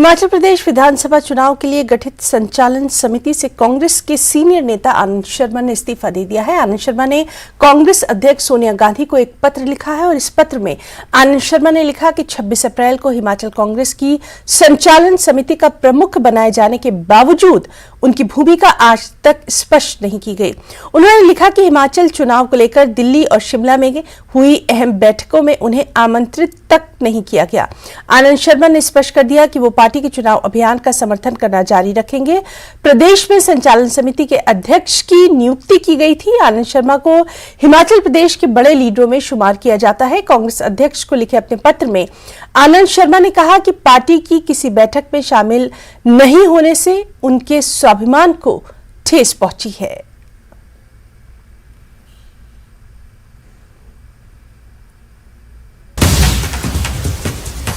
हिमाचल प्रदेश विधानसभा चुनाव के लिए गठित संचालन समिति से कांग्रेस के सीनियर नेता आनंद शर्मा ने इस्तीफा दे दिया है। आनंद शर्मा ने कांग्रेस अध्यक्ष सोनिया गांधी को एक पत्र लिखा है और इस पत्र में आनंद शर्मा ने लिखा कि 26 अप्रैल को हिमाचल कांग्रेस की संचालन समिति का प्रमुख बनाए जाने के बावजूद उनकी भूमिका आज तक स्पष्ट नहीं की गई। उन्होंने लिखा कि हिमाचल चुनाव को लेकर दिल्ली और शिमला में हुई अहम बैठकों में उन्हें आमंत्रित तक नहीं किया गया। आनंद शर्मा ने स्पष्ट कर दिया कि वो पार्टी के चुनाव अभियान का समर्थन करना जारी रखेंगे। प्रदेश में संचालन समिति के अध्यक्ष की नियुक्ति की गई थी। आनंद शर्मा को हिमाचल प्रदेश के बड़े लीडरों में शुमार किया जाता है। कांग्रेस अध्यक्ष को लिखे अपने पत्र में आनंद शर्मा ने कहा कि पार्टी की किसी बैठक में शामिल नहीं होने से उनके स्वाभिमान को ठेस पहुंची है।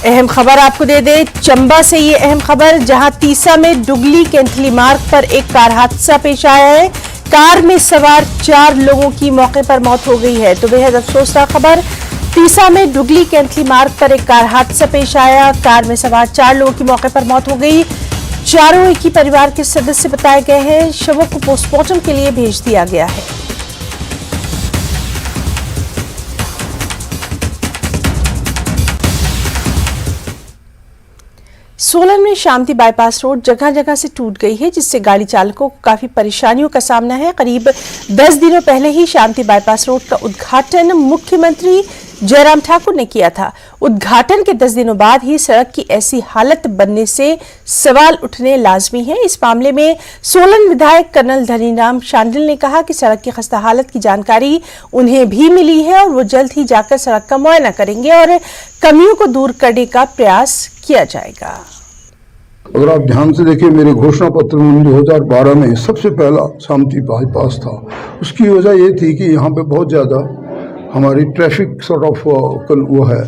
अहम खबर आपको दे दे चंबा से ये अहम खबर, जहां तीसा में डुगली केंथली मार्ग पर एक कार हादसा पेश आया है। कार में सवार 4 लोगों की मौके पर मौत हो गई है। तो बेहद अफसोसनाक खबर, तीसा में डुगली केंथली मार्ग पर एक कार हादसा पेश आया। कार में सवार 4 लोगों की मौके पर मौत हो गई। चारों एक ही परिवार के सदस्य बताए गए हैं। शवों को पोस्टमार्टम के लिए भेज दिया गया है। सोलन में शांति बाईपास रोड जगह जगह से टूट गई है, जिससे गाड़ी चालकों को काफी परेशानियों का सामना है। करीब 10 दिनों पहले ही शांति बाईपास रोड का उद्घाटन मुख्यमंत्री जयराम ठाकुर ने किया था। उद्घाटन के 10 दिनों बाद ही सड़क की ऐसी हालत बनने से सवाल उठने लाजमी है। इस मामले में सोलन विधायक कर्नल धनीराम शांडिल ने कहा कि सड़क की खस्ता हालत की जानकारी उन्हें भी मिली है और वो जल्द ही जाकर सड़क का मुआयना करेंगे और कमियों को दूर करने का प्रयास किया जाएगा। अगर आप ध्यान से देखिए, मेरे घोषणा पत्र में 2012 में सबसे पहला शांति बाईपास था। उसकी वजह ये थी कि यहाँ पे बहुत ज़्यादा हमारी ट्रैफिक सॉर्ट ऑफ वो है,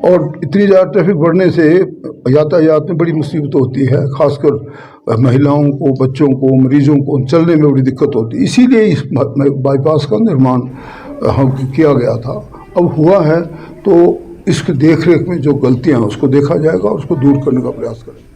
और इतनी ज़्यादा ट्रैफिक बढ़ने से यातायात में बड़ी मुसीबत होती है, खासकर महिलाओं को, बच्चों को, मरीजों को चलने में बड़ी दिक्कत होती है। इसीलिए इस बाईपास का निर्माण किया गया था। अब हुआ है तो इसके देखरेख में जो गलतियाँ हैं उसको देखा जाएगा और उसको दूर करने का प्रयास करेंगे।